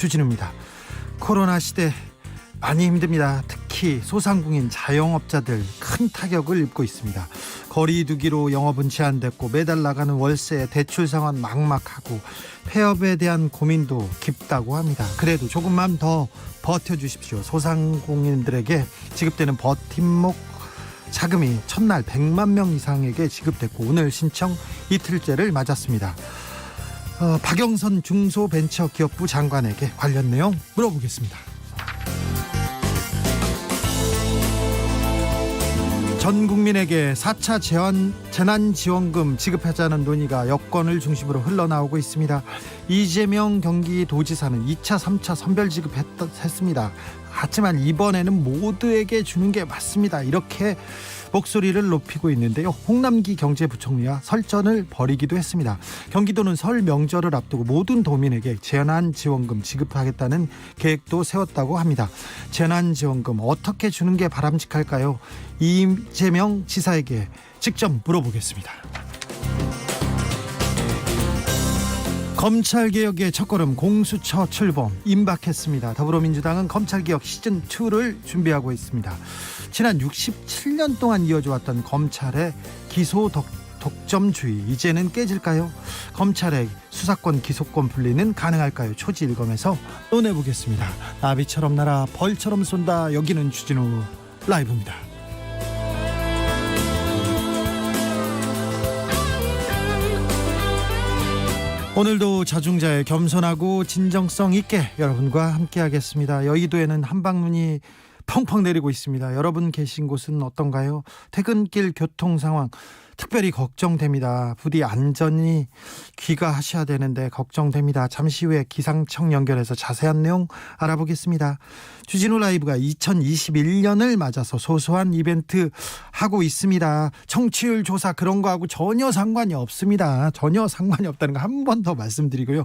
주진우입니다. 코로나 시대 많이 힘듭니다. 특히 소상공인 자영업자들 큰 타격을 입고 있습니다. 거리 두기로 영업은 제한됐고 매달 나가는 월세, 대출 상환 막막하고 폐업에 대한 고민도 깊다고 합니다. 그래도 조금만 더 버텨주십시오. 소상공인들에게 지급되는 버팀목 자금이 첫날 100만 명 이상에게 지급됐고 오늘 신청 이틀째를 맞았습니다. 박영선 중소벤처기업부 장관에게 관련 내용 물어보겠습니다. 전 국민에게 4차 재난지원금 지급하자는 논의가 여권을 중심으로 흘러나오고 있습니다. 이재명 경기도지사는 2차, 3차 선별 지급했습니다. 하지만 이번에는 모두에게 주는 게 맞습니다. 이렇게 목소리를 높이고 있는데요. 홍남기 경제부총리와 설전을 벌이기도 했습니다. 경기도는 설 명절을 앞두고 모든 도민에게 재난지원금 지급하겠다는 계획도 세웠다고 합니다. 재난지원금 어떻게 주는 게 바람직할까요? 이재명 지사에게 직접 물어보겠습니다. 검찰개혁의 첫걸음 공수처 출범 임박했습니다. 더불어민주당은 검찰개혁 시즌2를 준비하고 있습니다. 지난 67년 동안 이어져 왔던 검찰의 기소 독점주의 이제는 깨질까요? 검찰의 수사권 기소권 분리는 가능할까요? 초지일검에서 논해보겠습니다. 나비처럼 날아 벌처럼 쏜다. 여기는 주진우 라이브입니다. 오늘도 자중자애 겸손하고 진정성 있게 여러분과 함께하겠습니다. 여의도에는 한방눈이 펑펑 내리고 있습니다. 여러분 계신 곳은 어떤가요? 퇴근길 교통 상황 특별히 걱정됩니다. 부디 안전히 귀가하셔야 되는데 걱정됩니다. 잠시 후에 기상청 연결해서 자세한 내용 알아보겠습니다. 주진우 라이브가 2021년을 맞아서 소소한 이벤트 하고 있습니다. 청취율 조사 그런 거하고 전혀 상관이 없습니다. 전혀 상관이 없다는 거 한 번 더 말씀드리고요.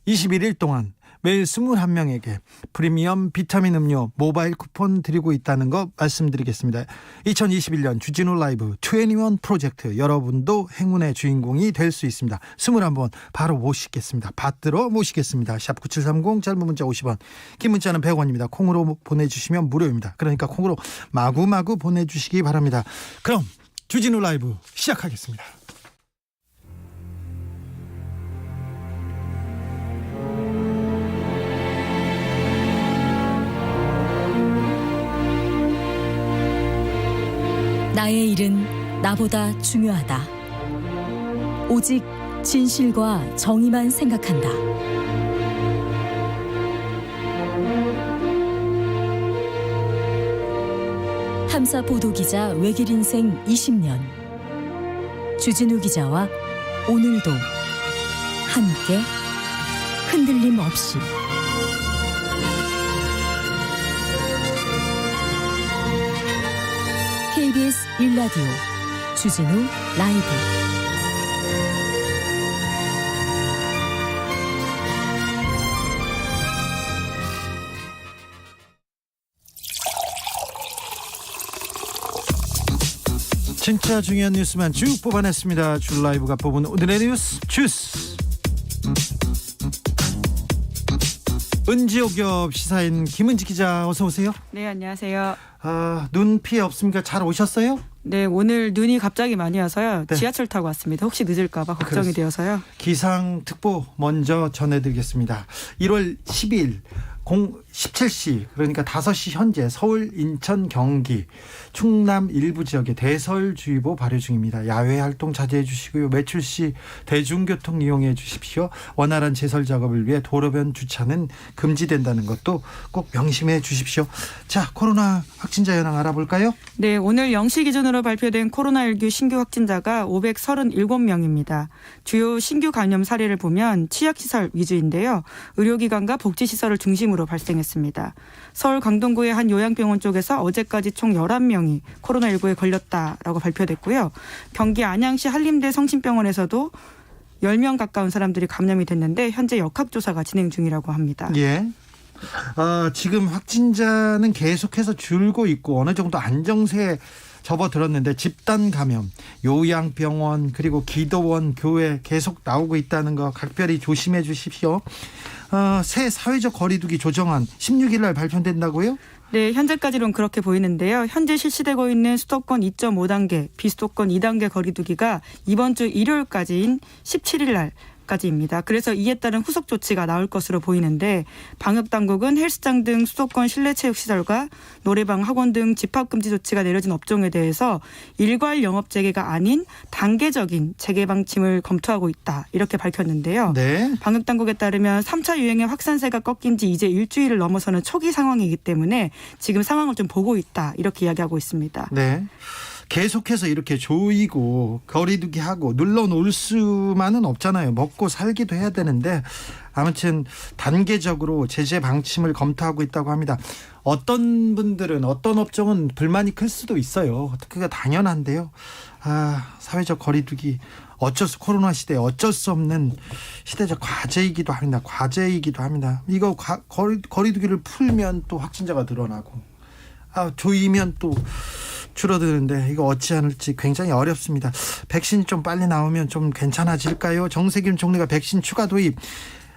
21일 동안 매일 21명에게 프리미엄 비타민 음료 모바일 쿠폰 드리고 있다는 거 말씀드리겠습니다. 2021년 주진우 라이브 21 프로젝트 여러분도 행운의 주인공이 될 수 있습니다. 21번 바로 모시겠습니다. 받들어 모시겠습니다. 샵 9730 짧은 문자 50원 긴 문자는 100원입니다. 콩으로 보내주시면 무료입니다. 그러니까 콩으로 마구마구 보내주시기 바랍니다. 그럼 주진우 라이브 시작하겠습니다. 나의 일은 나보다 중요하다. 오직 진실과 정의만 생각한다. 함사 보도기자 외길 인생 20년. 주진우 기자와 오늘도 함께 흔들림 없이. KBS 1라디오 주진우 라이브. 진짜 중요한 뉴스만 쭉 뽑아냈습니다. 주 라이브가 뽑은 오늘의 뉴스 주스. 은지옥엽 시사인 김은지 기자 어서 오세요. 네, 안녕하세요. 눈 피해 없습니까? 잘 오셨어요? 네, 오늘 눈이 갑자기 많이 와서요. 네. 지하철 타고 왔습니다. 혹시 늦을까 봐 걱정이 되어서요. 기상특보 먼저 전해드리겠습니다. 1월 12일 17시 그러니까 5시 현재 서울, 인천, 경기, 충남 일부 지역에 대설주의보 발효 중입니다. 야외 활동 자제해 주시고요. 매출 시 대중교통 이용해 주십시오. 원활한 제설 작업을 위해 도로변 주차는 금지된다는 것도 꼭 명심해 주십시오. 자, 코로나 확진자 현황 알아볼까요? 네, 오늘 0시 기준으로 발표된 코로나19 신규 확진자가 537명입니다. 주요 신규 감염 사례를 보면 치약시설 위주인데요. 의료기관과 복지시설을 중심으로 발생했습니다. 서울 강동구의 한 요양병원 쪽에서 어제까지 총 11명이 코로나19에 걸렸다라고 발표됐고요. 경기 안양시 한림대 성심병원에서도 10명 가까운 사람들이 감염이 됐는데 현재 역학조사가 진행 중이라고 합니다. 예. 지금 확진자는 계속해서 줄고 있고 어느 정도 안정세에 접어들었는데 집단 감염, 요양병원 그리고 기도원, 교회 계속 나오고 있다는 거 각별히 조심해 주십시오. 새 사회적 거리두기 조정안 16일 날 발표된다고요? 네, 현재까지는 그렇게 보이는데요. 현재 실시되고 있는 수도권 2.5단계, 비수도권 2단계 거리두기가 이번 주 일요일까지인 17일 날까지입니다. 그래서 이에 따른 후속 조치가 나올 것으로 보이는데 방역당국은 헬스장 등 수도권 실내체육시설과 노래방, 학원 등 집합금지 조치가 내려진 업종에 대해서 일괄 영업 재개가 아닌 단계적인 재개 방침을 검토하고 있다. 이렇게 밝혔는데요. 네. 방역당국에 따르면 3차 유행의 확산세가 꺾인 지 이제 일주일을 넘어서는 초기 상황이기 때문에 지금 상황을 좀 보고 있다. 이렇게 이야기하고 있습니다. 네. 계속해서 이렇게 조이고 거리두기 하고 눌러놓을 수만은 없잖아요. 먹고 살기도 해야 되는데 아무튼 단계적으로 제재 방침을 검토하고 있다고 합니다. 어떤 분들은 어떤 업종은 불만이 클 수도 있어요. 그게 당연한데요. 사회적 거리두기 코로나 시대에 어쩔 수 없는 시대적 과제이기도 합니다. 이거 거리두기를 풀면 또 확진자가 늘어나고 조이면 또 줄어드는데 이거 어찌할지 굉장히 어렵습니다. 백신이 좀 빨리 나오면 좀 괜찮아질까요? 정세균 총리가 백신 추가 도입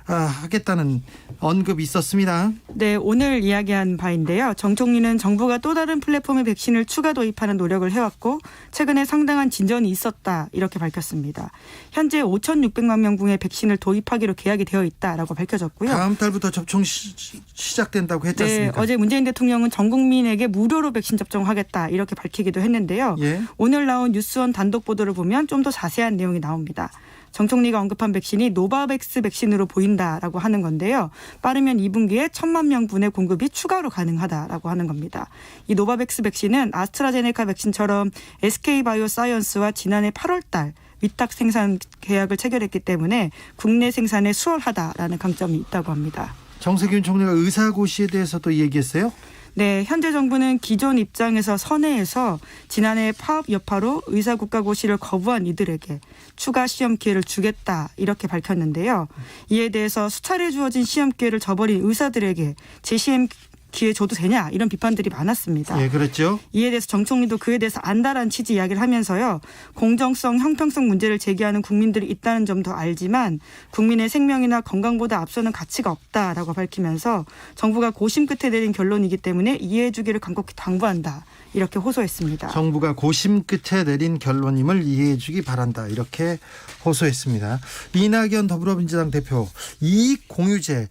하겠다는 언급이 있었습니다. 네, 오늘 이야기한 바인데요. 정 총리는 정부가 또 다른 플랫폼의 백신을 추가 도입하는 노력을 해왔고 최근에 상당한 진전이 있었다 이렇게 밝혔습니다. 현재 5,600만 명분의 백신을 도입하기로 계약이 되어 있다라고 밝혀졌고요. 다음 달부터 접종 시작된다고 했지 않습니까? 네, 어제 문재인 대통령은 전 국민에게 무료로 백신 접종하겠다 이렇게 밝히기도 했는데요. 예. 오늘 나온 뉴스원 단독 보도를 보면 좀 더 자세한 내용이 나옵니다. 정 총리가 언급한 백신이 노바백스 백신으로 보인다라고 하는 건데요. 빠르면 2분기에 1,000만 명분의 공급이 추가로 가능하다라고 하는 겁니다. 이 노바백스 백신은 아스트라제네카 백신처럼 SK바이오사이언스와 지난해 8월 달 위탁 생산 계약을 체결했기 때문에 국내 생산에 수월하다라는 강점이 있다고 합니다. 정세균 총리가 의사고시에 대해서도 얘기했어요? 네, 현재 정부는 기존 입장에서 선회해서 지난해 파업 여파로 의사국가고시를 거부한 이들에게 추가 시험 기회를 주겠다 이렇게 밝혔는데요. 이에 대해서 수차례 주어진 시험 기회를 저버린 의사들에게 재시험 기회 줘도 되냐 이런 비판들이 많았습니다. 예, 그렇죠. 이에 대해서 정 총리도 그에 대해서 안다라는 취지 이야기를 하면서요. 공정성, 형평성 문제를 제기하는 국민들이 있다는 점도 알지만 국민의 생명이나 건강보다 앞서는 가치가 없다라고 밝히면서 정부가 고심 끝에 내린 결론이기 때문에 이해해 주기를 간곡히 당부한다. 이렇게 호소했습니다. 정부가 고심 끝에 내린 결론임을 이해해 주기 바란다. 이렇게 호소했습니다. 이낙연 더불어민주당 대표 이익공유제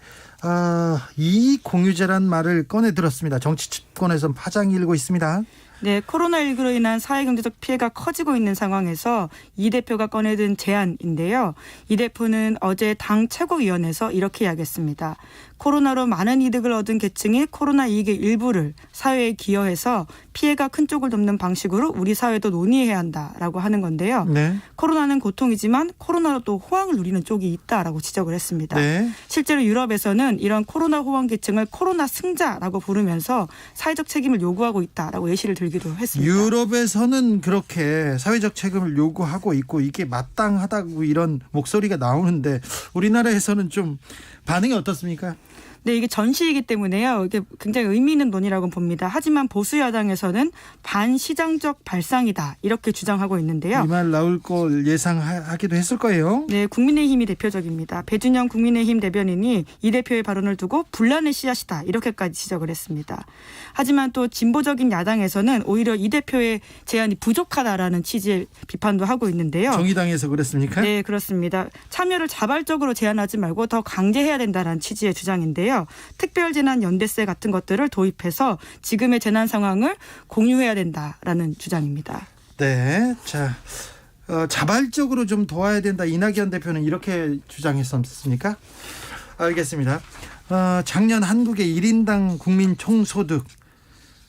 이익공유제란 말을 꺼내 들었습니다. 정치권에서는 파장이 일고 있습니다. 네, 코로나19로 인한 사회경제적 피해가 커지고 있는 상황에서 이 대표가 꺼내든 제안인데요. 이 대표는 어제 당 최고위원회에서 이렇게 이야기했습니다. 코로나로 많은 이득을 얻은 계층이 코로나 이익의 일부를 사회에 기여해서 피해가 큰 쪽을 돕는 방식으로 우리 사회도 논의해야 한다라고 하는 건데요. 네. 코로나는 고통이지만 코로나로 또 호황을 누리는 쪽이 있다라고 지적을 했습니다. 네. 실제로 유럽에서는 이런 코로나 호황 계층을 코로나 승자라고 부르면서 사회적 책임을 요구하고 있다라고 예시를 들기도 했습니다. 유럽에서는 그렇게 사회적 책임을 요구하고 있고 이게 마땅하다고 이런 목소리가 나오는데 우리나라에서는 좀 반응이 어떻습니까? 네, 이게 전시이기 때문에요. 이게 굉장히 의미 있는 논의라고 봅니다. 하지만 보수 야당에서는 반시장적 발상이다 이렇게 주장하고 있는데요. 이 말 나올 걸 예상하기도 했을 거예요. 네, 국민의힘이 대표적입니다. 배준영 국민의힘 대변인이 이 대표의 발언을 두고 분란의 씨앗이다 이렇게까지 지적을 했습니다. 하지만 또 진보적인 야당에서는 오히려 이 대표의 제안이 부족하다라는 취지의 비판도 하고 있는데요. 정의당에서 그랬습니까? 네, 그렇습니다. 참여를 자발적으로 제한하지 말고 더 강제해야 된다는 취지의 주장인데요. 특별재난연대세 같은 것들을 도입해서 지금의 재난 상황을 공유해야 된다라는 주장입니다. 네, 자 자발적으로 좀 도와야 된다. 이낙연 대표는 이렇게 주장했었습니까? 알겠습니다. 작년 한국의 1인당 국민 총소득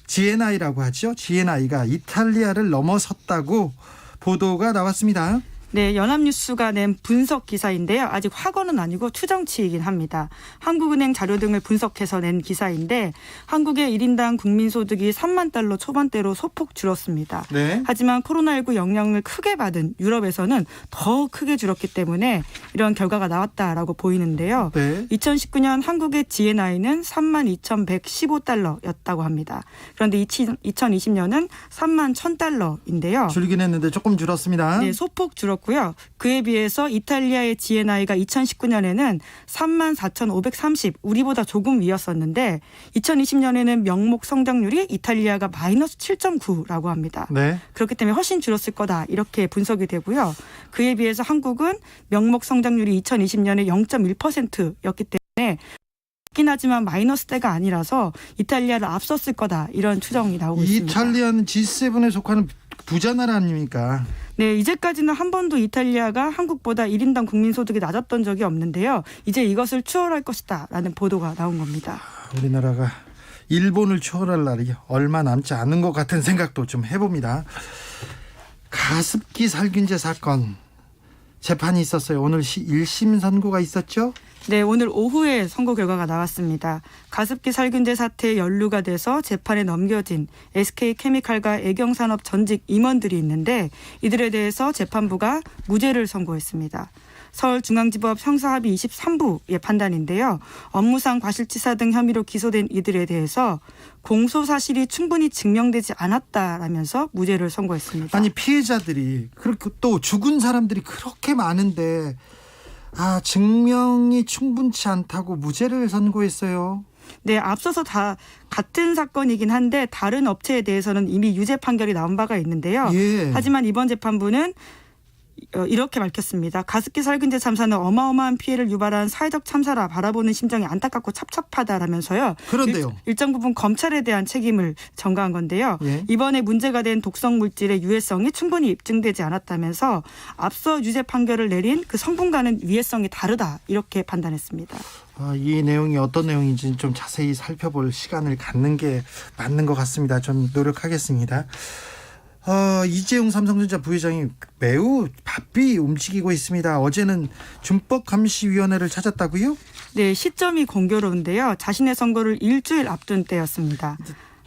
GNI라고 하죠. GNI가 이탈리아를 넘어섰다고 보도가 나왔습니다. 네, 연합뉴스가 낸 분석 기사인데요. 아직 확언은 아니고 추정치이긴 합니다. 한국은행 자료 등을 분석해서 낸 기사인데 한국의 1인당 국민소득이 3만 달러 초반대로 소폭 줄었습니다. 네. 하지만 코로나19 영향을 크게 받은 유럽에서는 더 크게 줄었기 때문에 이런 결과가 나왔다라고 보이는데요. 네. 2019년 한국의 GNI는 32,115달러였다고 합니다. 그런데 2020년은 31,000달러인데요. 줄긴 했는데 조금 줄었습니다. 네, 소폭 줄었고요. 그에 비해서 이탈리아의 GNI가 2019년에는 34,530, 우리보다 조금 위였었는데 2020년에는 명목 성장률이 이탈리아가 마이너스 7.9라고 합니다. 네. 그렇기 때문에 훨씬 줄었을 거다 이렇게 분석이 되고요. 그에 비해서 한국은 명목 성장률이 2020년에 0.1%였기 때문에 있긴 하지만 마이너스대가 아니라서 이탈리아를 앞섰을 거다 이런 추정이 나오고 있습니다. 이탈리아는 G7에 속하는 부자 나라 아닙니까? 네, 이제까지는 한 번도 이탈리아가 한국보다 1인당 국민소득이 낮았던 적이 없는데요. 이제 이것을 추월할 것이다 라는 보도가 나온 겁니다. 우리나라가 일본을 추월할 날이 얼마 남지 않은 것 같은 생각도 좀 해봅니다. 가습기 살균제 사건 재판이 있었어요. 오늘 1심 선고가 있었죠? 네, 오늘 오후에 선고 결과가 나왔습니다. 가습기 살균제 사태에 연루가 돼서 재판에 넘겨진 SK케미칼과 애경산업 전직 임원들이 있는데 이들에 대해서 재판부가 무죄를 선고했습니다. 서울중앙지법 형사합의 23부의 판단인데요. 업무상 과실치사 등 혐의로 기소된 이들에 대해서 공소 사실이 충분히 증명되지 않았다라면서 무죄를 선고했습니다. 아니 피해자들이 그렇게 또 죽은 사람들이 그렇게 많은데 증명이 충분치 않다고 무죄를 선고했어요. 네, 앞서서 다 같은 사건이긴 한데 다른 업체에 대해서는 이미 유죄 판결이 나온 바가 있는데요. 예. 하지만 이번 재판부는 이렇게 밝혔습니다. 가습기 살균제 참사는 어마어마한 피해를 유발한 사회적 참사라 바라보는 심정이 안타깝고 찹찹하다라면서요. 그런데요. 일정 부분 검찰에 대한 책임을 전가한 건데요. 예. 이번에 문제가 된 독성 물질의 유해성이 충분히 입증되지 않았다면서 앞서 유죄 판결을 내린 그 성분과는 위해성이 다르다 이렇게 판단했습니다. 이 내용이 어떤 내용인지 좀 자세히 살펴볼 시간을 갖는 게 맞는 것 같습니다. 좀 노력하겠습니다. 이재용 삼성전자 부회장이 매우 바삐 움직이고 있습니다. 어제는 준법감시위원회를 찾았다고요? 네, 시점이 공교로운데요. 자신의 선거를 일주일 앞둔 때였습니다.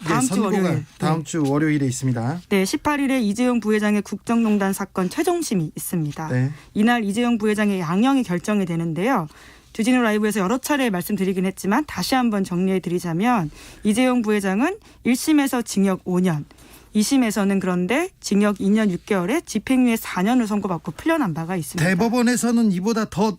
다음 주 월요일. 다음 주 월요일에 있습니다. 네, 18일에 이재용 부회장의 국정농단 사건 최종심이 있습니다. 네. 이날 이재용 부회장의 양형이 결정이 되는데요. 주진우 라이브에서 여러 차례 말씀드리긴 했지만 다시 한번 정리해드리자면 이재용 부회장은 1심에서 징역 5년, 2심에서는 그런데 징역 2년 6개월에 집행유예 4년을 선고받고 풀려난 바가 있습니다. 대법원에서는 이보다 더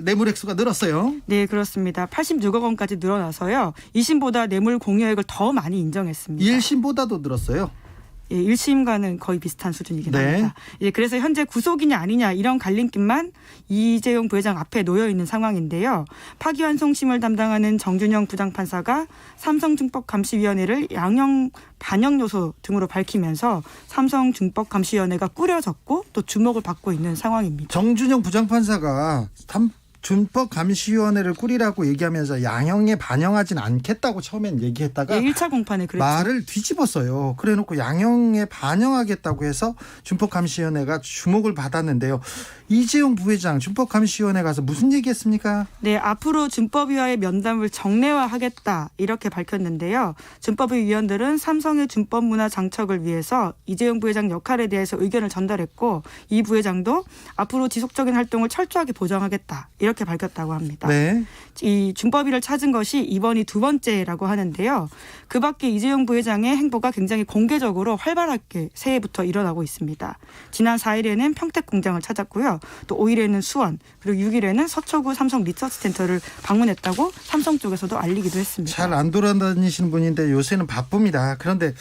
뇌물 액수가 늘었어요. 네, 그렇습니다. 86억 원까지 늘어나서요. 2심보다 뇌물 공여액을 더 많이 인정했습니다. 1심보다도 늘었어요. 예, 1심과는 거의 비슷한 수준이긴 네. 합니다. 예, 그래서 현재 구속이냐 아니냐 이런 갈림길만 이재용 부회장 앞에 놓여 있는 상황인데요. 파기환송심을 담당하는 정준영 부장판사가 삼성중법감시위원회를 양형 반영 요소 등으로 밝히면서 삼성중법감시위원회가 꾸려졌고 또 주목을 받고 있는 상황입니다. 정준영 부장판사가 준법감시위원회를 꾸리라고 얘기하면서 양형에 반영하진 않겠다고 처음엔 얘기했다가 예, 1차 공판에 그랬죠. 말을 뒤집었어요. 그래놓고 양형에 반영하겠다고 해서 준법감시위원회가 주목을 받았는데요. 이재용 부회장 준법감시위원회 가서 무슨 얘기했습니까? 네, 앞으로 준법위와의 면담을 정례화하겠다 이렇게 밝혔는데요. 준법위 위원들은 삼성의 준법 문화 장척을 위해서 이재용 부회장 역할에 대해서 의견을 전달했고 이 부회장도 앞으로 지속적인 활동을 철저하게 보장하겠다 이렇게 밝혔다고 합니다. 네. 이 준법위를 찾은 것이 이번이 두 번째라고 하는데요. 그밖에 이재용 부회장의 행보가 굉장히 공개적으로 활발하게 새해부터 일어나고 있습니다. 지난 4일에는 평택 공장을 찾았고요. 또 5일에는 수원 그리고 6일에는 서초구 삼성 리서치센터를 방문했다고 삼성 쪽에서도 알리기도 했습니다. 잘 안 돌아다니시는 분인데 요새는 바쁩니다. 그런데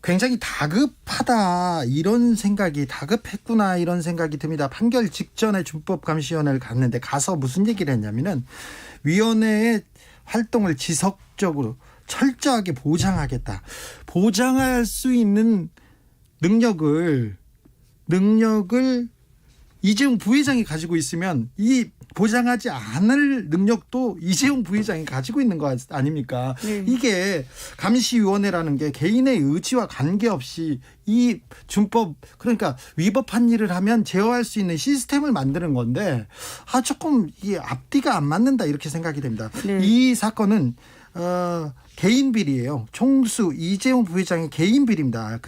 굉장히 다급하다 이런 생각이 다급했구나 이런 생각이 듭니다. 판결 직전에 준법감시위원회를 갔는데 가서 무슨 얘기를 했냐면은 위원회의 활동을 지속적으로 철저하게 보장하겠다. 보장할 수 있는 능력을 이재용 부회장이 가지고 있으면 이 보장하지 않을 능력도 이재용 부회장이 가지고 있는 거 아닙니까? 네. 이게 감시위원회라는 게 개인의 의지와 관계없이 이 준법, 그러니까 위법한 일을 하면 제어할 수 있는 시스템을 만드는 건데 조금 이 앞뒤가 안 맞는다 이렇게 생각이 됩니다. 네. 이 사건은 개인 비리예요. 총수 이재용 부회장의 개인 비리입니다.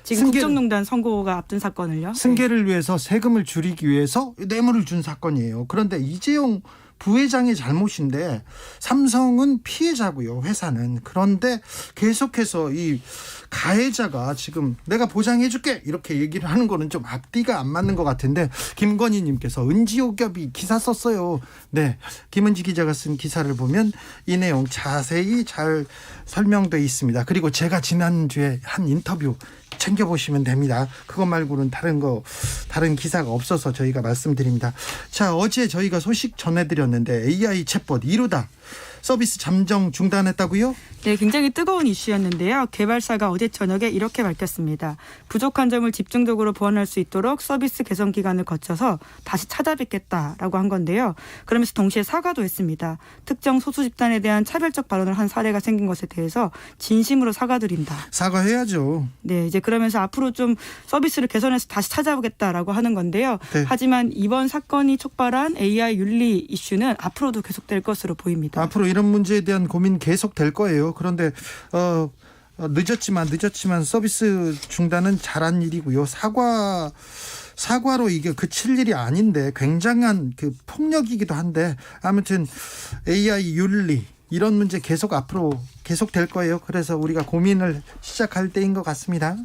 지금 국정농단 선고가 앞둔 사건을요. 승계를 위해서 세금을 줄이기 위해서 뇌물을 준 사건이에요. 그런데 이재용 부회장의 잘못인데 삼성은 피해자고요. 회사는. 그런데 계속해서 이 가해자가 지금 내가 보장해줄게 이렇게 얘기를 하는 거는 좀 앞뒤가 안 맞는 것 같은데 김건희님께서 은지오겹이 기사 썼어요. 네, 김은지 기자가 쓴 기사를 보면 이 내용 자세히 잘 설명돼 있습니다. 그리고 제가 지난주에 한 인터뷰 챙겨보시면 됩니다. 그것 말고는 다른 기사가 없어서 저희가 말씀드립니다. 자, 어제 저희가 소식 전해드렸는데 AI 챗봇 이루다 서비스 잠정 중단했다고요? 네, 굉장히 뜨거운 이슈였는데요. 개발사가 어제 저녁에 이렇게 밝혔습니다. 부족한 점을 집중적으로 보완할 수 있도록 서비스 개선 기간을 거쳐서 다시 찾아뵙겠다라고 한 건데요. 그러면서 동시에 사과도 했습니다. 특정 소수 집단에 대한 차별적 발언을 한 사례가 생긴 것에 대해서 진심으로 사과드린다. 사과해야죠. 네, 이제 그러면서 앞으로 좀 서비스를 개선해서 다시 찾아보겠다라고 하는 건데요. 네. 하지만 이번 사건이 촉발한 AI 윤리 이슈는 앞으로도 계속될 것으로 보입니다. 앞으로 이런 문제에 대한 고민 계속될 거예요. 그런데 늦었지만 서비스 중단은 잘한 일이고요. 사과로 이게 그칠 일이 아닌데 굉장한 폭력이기도 한데 아무튼 AI 윤리 이런 문제 앞으로 계속될 거예요. 그래서 우리가 고민을 시작할 때인 것 같습니다.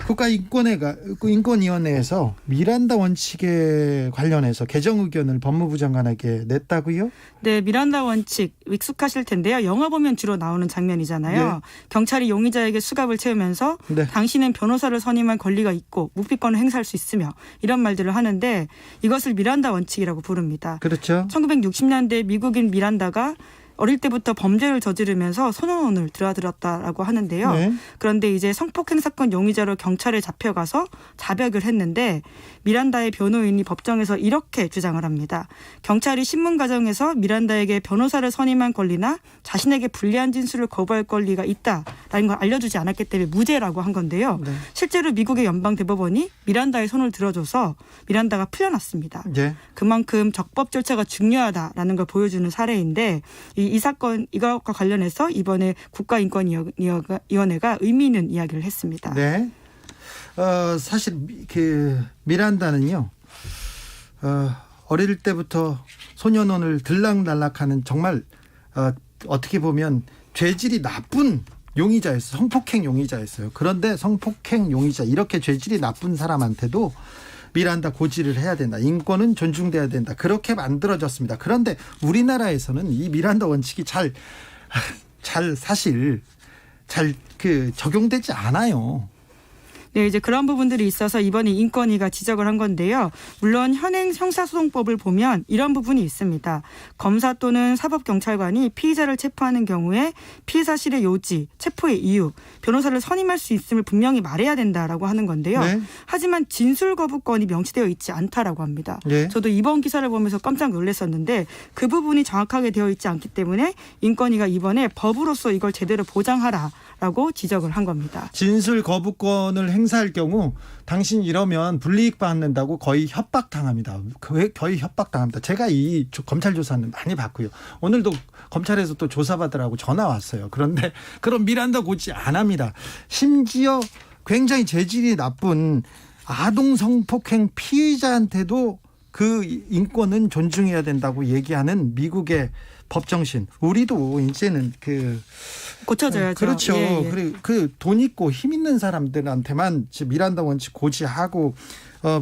국가인권위원회에서 미란다 원칙에 관련해서 개정 의견을 법무부 장관에게 냈다고요? 네, 미란다 원칙 익숙하실 텐데요. 영화 보면 주로 나오는 장면이잖아요. 네. 경찰이 용의자에게 수갑을 채우면서 네. 당신은 변호사를 선임할 권리가 있고 묵비권을 행사할 수 있으며 이런 말들을 하는데 이것을 미란다 원칙이라고 부릅니다. 그렇죠. 1960년대 미국인 미란다가 어릴 때부터 범죄를 저지르면서 소년원을 들어들었다라고 하는데요. 네. 그런데 이제 성폭행 사건 용의자로 경찰에 잡혀가서 자백을 했는데 미란다의 변호인이 법정에서 이렇게 주장을 합니다. 경찰이 신문 과정에서 미란다에게 변호사를 선임한 권리나 자신에게 불리한 진술을 거부할 권리가 있다라는 걸 알려주지 않았기 때문에 무죄라고 한 건데요. 네. 실제로 미국의 연방대법원이 미란다의 손을 들어줘서 미란다가 풀려났습니다. 네. 그만큼 적법 절차가 중요하다라는 걸 보여주는 사례인데 이 사건 이것과 관련해서 이번에 국가인권위원회가 의미 있는 이야기를 했습니다. 네. 사실 미란다는요. 어릴 때부터 소년원을 들락날락하는 정말 어떻게 보면 죄질이 나쁜 용의자였어요. 성폭행 용의자였어요. 그런데 성폭행 용의자 이렇게 죄질이 나쁜 사람한테도 미란다 고지를 해야 된다. 인권은 존중돼야 된다. 그렇게 만들어졌습니다. 그런데 우리나라에서는 이 미란다 원칙이 사실 적용되지 않아요. 네, 이제 그런 부분들이 있어서 이번에 인권위가 지적을 한 건데요. 물론 현행 형사소송법을 보면 이런 부분이 있습니다. 검사 또는 사법경찰관이 피의자를 체포하는 경우에 피의 사실의 요지, 체포의 이유, 변호사를 선임할 수 있음을 분명히 말해야 된다라고 하는 건데요. 네. 하지만 진술 거부권이 명시되어 있지 않다라고 합니다. 네. 저도 이번 기사를 보면서 깜짝 놀랐었는데 그 부분이 정확하게 되어 있지 않기 때문에 인권위가 이번에 법으로서 이걸 제대로 보장하라라고 지적을 한 겁니다. 진술 거부권을 행사할 경우 당신 이러면 불이익 받는다고 거의 협박당합니다. 거의 협박당합니다. 제가 이 검찰 조사는 많이 받고요. 오늘도 검찰에서 또 조사받으라고 전화 왔어요. 그런데 그럼 미란다 고지 안 합니다. 심지어 굉장히 재질이 나쁜 아동 성폭행 피의자한테도 그 인권은 존중해야 된다고 얘기하는 미국의 법정신. 우리도 이제는 고쳐져야죠. 그렇죠. 예, 예. 그리고 돈 있고 힘 있는 사람들한테만 미란다 원칙 고지하고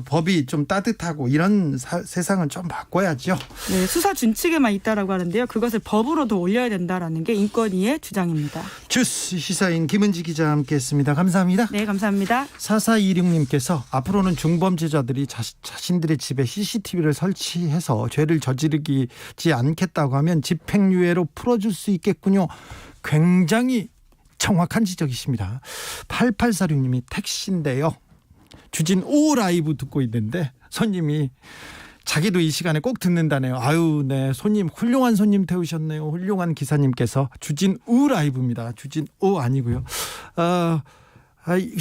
법이 좀 따뜻하고 이런 세상은 좀 바꿔야죠. 네, 수사 준칙에만 있다라고 하는데요. 그것을 법으로도 올려야 된다라는 게 인권위의 주장입니다. 주스 시사인 김은지 기자와 함께했습니다. 감사합니다. 네, 감사합니다. 4426님께서 앞으로는 중범죄자들이 자신들의 집에 CCTV를 설치해서 죄를 저지르지 않겠다고 하면 집행유예로 풀어줄 수 있겠군요. 굉장히 정확한 지적이십니다. 8846님이 택시인데요. 주진 5 라이브 듣고 있는데 손님이 자기도 이 시간에 꼭 듣는다네요. 아유, 네. 손님, 훌륭한 손님 태우셨네요. 훌륭한 기사님께서. 주진우 라이브입니다. 주진우 아니고요.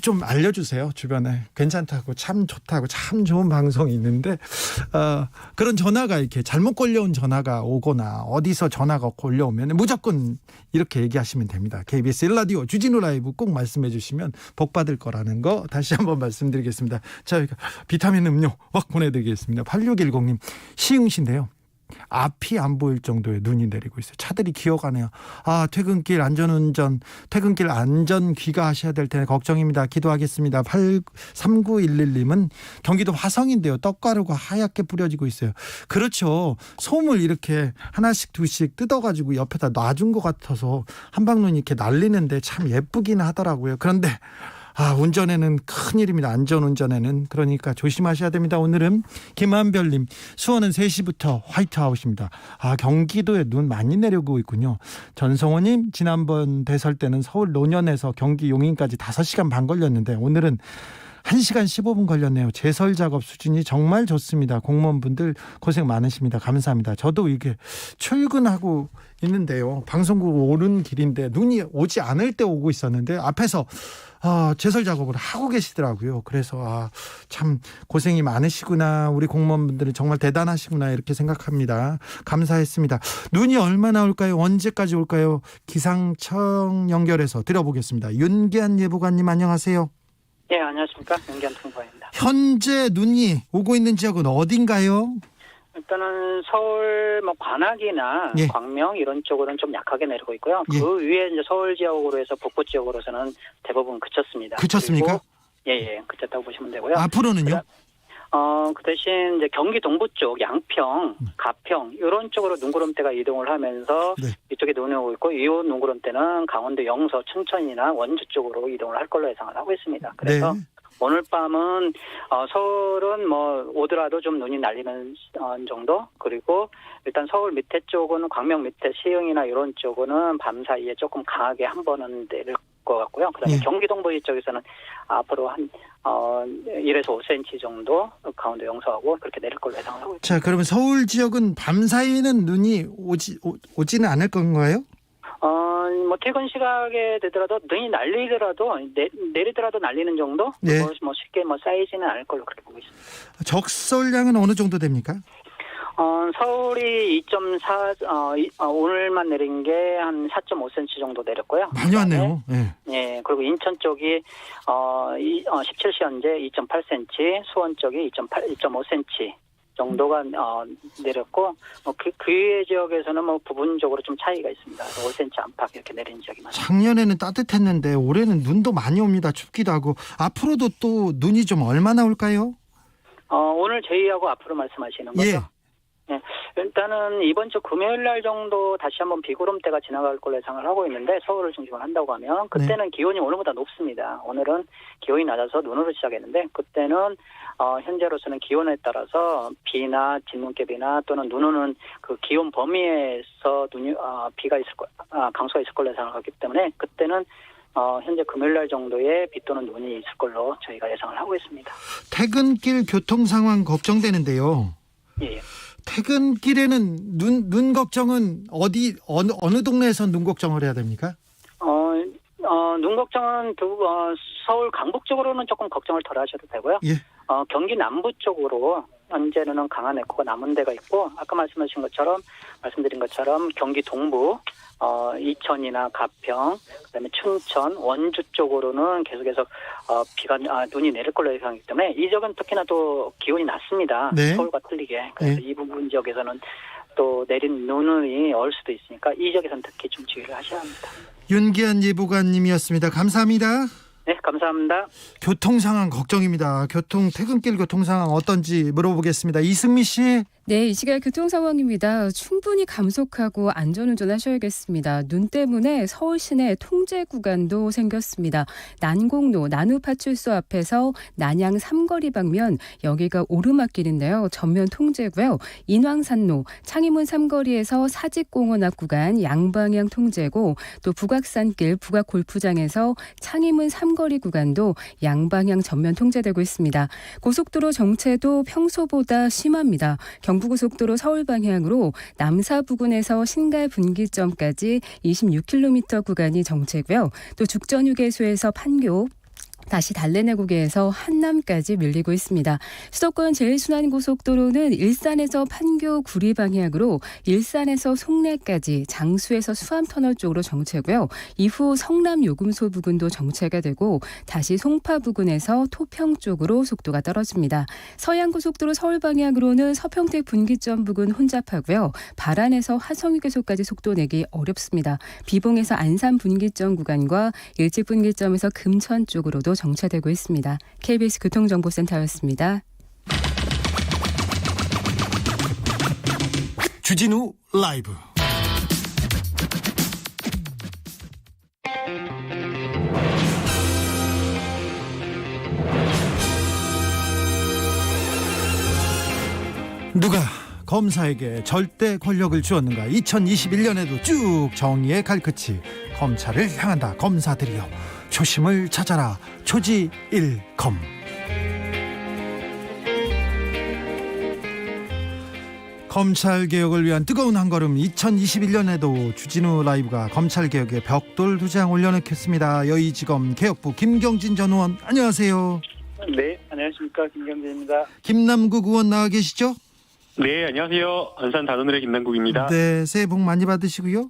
좀 알려주세요. 주변에 괜찮다고, 참 좋다고, 참 좋은 방송이 있는데 그런 전화가 이렇게 잘못 걸려온 전화가 오거나 어디서 전화가 걸려오면 무조건 이렇게 얘기하시면 됩니다. KBS 1라디오 주진우 라이브 꼭 말씀해 주시면 복 받을 거라는 거 다시 한번 말씀드리겠습니다. 자, 비타민 음료 확 보내드리겠습니다. 8610님, 시흥시인데요. 앞이 안 보일 정도의 눈이 내리고 있어요. 차들이 기어가네요. 퇴근길 안전운전, 퇴근길 안전 귀가하셔야 될 텐데 걱정입니다. 기도하겠습니다. 3911님은 경기도 화성인데요. 떡가루가 하얗게 뿌려지고 있어요. 그렇죠. 솜을 이렇게 하나씩 두씩 뜯어가지고 옆에다 놔준 것 같아서 한방눈이 이렇게 날리는데 참 예쁘긴 하더라고요. 그런데 운전에는 큰일입니다. 안전운전에는. 그러니까 조심하셔야 됩니다. 오늘은 김한별님, 수원은 3시부터 화이트아웃입니다. 경기도에 눈 많이 내리고 있군요. 전성호님, 지난번 대설 때는 서울 노년에서 경기 용인까지 5시간 반 걸렸는데 오늘은 1시간 15분 걸렸네요. 제설 작업 수준이 정말 좋습니다. 공무원분들 고생 많으십니다. 감사합니다. 저도 이게 출근하고 있는데요. 방송국 오는 길인데 눈이 오지 않을 때 오고 있었는데 앞에서 제설 작업을 하고 계시더라고요. 그래서 참 고생이 많으시구나. 우리 공무원분들은 정말 대단하시구나 이렇게 생각합니다. 감사했습니다. 눈이 얼마나 올까요? 언제까지 올까요? 기상청 연결해서 들어보겠습니다. 윤기한 예보관님 안녕하세요. 네, 안녕하십니까. 윤기한 통보입니다. 현재 눈이 오고 있는 지역은 어딘가요? 일단은 서울 관악이나 예. 광명 이런 쪽으로는 좀 약하게 내리고 있고요. 예. 그 위에 이제 서울 지역으로 해서 북부 지역으로서는 대부분 그쳤습니다. 그쳤습니까? 예, 그쳤다고 보시면 되고요. 앞으로는요? 그 대신 이제 경기 동부 쪽 양평, 가평 이런 쪽으로 눈구름대가 이동을 하면서 네. 이쪽에 눈이 오고 있고 이 눈구름대는 강원도 영서, 춘천이나 원주 쪽으로 이동을 할 걸로 예상을 하고 있습니다. 그래서 네. 오늘 밤은 서울은 오더라도 좀 눈이 날리는 정도, 그리고 일단 서울 밑에 쪽은 광명 밑에 시흥이나 이런 쪽은 밤 사이에 조금 강하게 한 번은 내릴 것 같고요. 그다음에 예. 경기 동부 쪽에서는 앞으로 한 1에서 5cm 정도 강원도 영서하고 그렇게 내릴 걸로 예상을 하고 있습니다. 자, 그러면 서울 지역은 밤 사이에는 눈이 오지는 않을 건가요? 퇴근 시각에 되더라도 눈이 날리더라도 내리더라도 날리는 정도, 네. 쉽게 쌓이지는 않을 걸로 그렇게 보고 있습니다. 적설량은 어느 정도 됩니까? 서울이 2.4 오늘만 내린 게 한 4.5cm 정도 내렸고요. 많이 왔네요. 네. 예, 그리고 인천 쪽이 17시 현재 2.8cm, 수원 쪽이 2.5cm. 정도가 내렸고 그 외의 지역에서는 부분적으로 좀 차이가 있습니다. 5cm 안팎 이렇게 내린 지역이 많습니다. 작년에는 따뜻했는데 올해는 눈도 많이 옵니다. 춥기도 하고. 앞으로도 또 눈이 좀 얼마나 올까요? 오늘 제의하고 앞으로 말씀하시는 거죠? 예. 네, 일단은 이번 주 금요일 날 정도 다시 한번 비구름대가 지나갈 걸로 예상을 하고 있는데 서울을 중심으로 한다고 하면 그때는 기온이 오늘보다 높습니다. 오늘은 기온이 낮아서 눈으로 시작했는데 그때는 현재로서는 기온에 따라서 비나 진눈깨비나 또는 눈 오는 그 기온 범위에서 비가 있을 강수가 있을 걸로 예상을 하기 때문에 그때는 현재 금요일 날 정도의 비 또는 눈이 있을 걸로 저희가 예상을 하고 있습니다. 퇴근길 교통 상황 걱정되는데요. 예. 퇴근길에는 눈 걱정은 어느 동네에서 눈 걱정을 해야 됩니까? 눈 걱정은 서울 강북 쪽으로는 조금 걱정을 덜 하셔도 되고요. 예. 경기 남부 쪽으로 현재는 강한 에코가 남은 데가 있고 아까 말씀드린 것처럼 경기 동부 이천이나 가평, 그다음에 춘천, 원주 쪽으로는 계속해서 눈이 내릴 걸로 예상하기 때문에 이 지역은 특히나 또 기온이 낮습니다. 네. 서울과 틀리게. 그래서 네. 이 부분 지역에서는 또 내린 눈이 올 수도 있으니까 이 지역에서는 특히 좀 주의를 하셔야 합니다. 윤기한 예보관님이었습니다. 감사합니다. 네, 감사합니다. 교통 상황 걱정입니다. 퇴근길 교통 상황 어떤지 물어보겠습니다. 이승미 씨. 네, 이 시각 교통 상황입니다. 충분히 감속하고 안전운전 하셔야겠습니다. 눈 때문에 서울 시내 통제 구간도 생겼습니다. 난곡로 나누파출소 앞에서 난양 삼거리 방면 여기가 오르막길인데요. 전면 통제고요. 인왕산로 창의문 삼거리에서 사직공원 앞 구간 양방향 통제고 또 북악산길 북악골프장에서 창의문 삼거리 구간도 양방향 전면 통제되고 있습니다. 고속도로 정체도 평소보다 심합니다. 경부고속도로 서울 방향으로 남사 부근에서 신갈 분기점까지 26km 구간이 정체고요. 또 죽전휴게소에서 판교 다시 달래내고개에서 한남까지 밀리고 있습니다. 수도권 제일순환고속도로는 일산에서 판교 구리 방향으로 일산에서 송내까지 장수에서 수암터널 쪽으로 정체고요. 이후 성남 요금소 부근도 정체가 되고 다시 송파 부근에서 토평 쪽으로 속도가 떨어집니다. 서양고속도로 서울 방향으로는 서평택 분기점 부근 혼잡하고요. 발안에서 화성휴게소까지 속도 내기 어렵습니다. 비봉에서 안산 분기점 구간과 일찍 분기점에서 금천 쪽으로도 정체되고 있습니다. KBS 교통정보센터였습니다. 주진우 라이브. 누가 검사에게 절대 권력을 주었는가? 2021년에도 쭉 정의의 칼끝이 검찰을 향한다. 검사들이여 초심을 찾아라. 초지일검. 검찰개혁을 위한 뜨거운 한걸음. 2021년에도 주진우 라이브가 검찰개혁에 벽돌 2장 올려놓겠습니다. 여의지검 개혁부 김경진 전 의원, 안녕하세요. 네, 안녕하십니까. 김경진입니다. 김남국 의원 나와 계시죠? 네, 안녕하세요. 안산 단원을의 김남국입니다. 네, 새해 복 많이 받으시고요.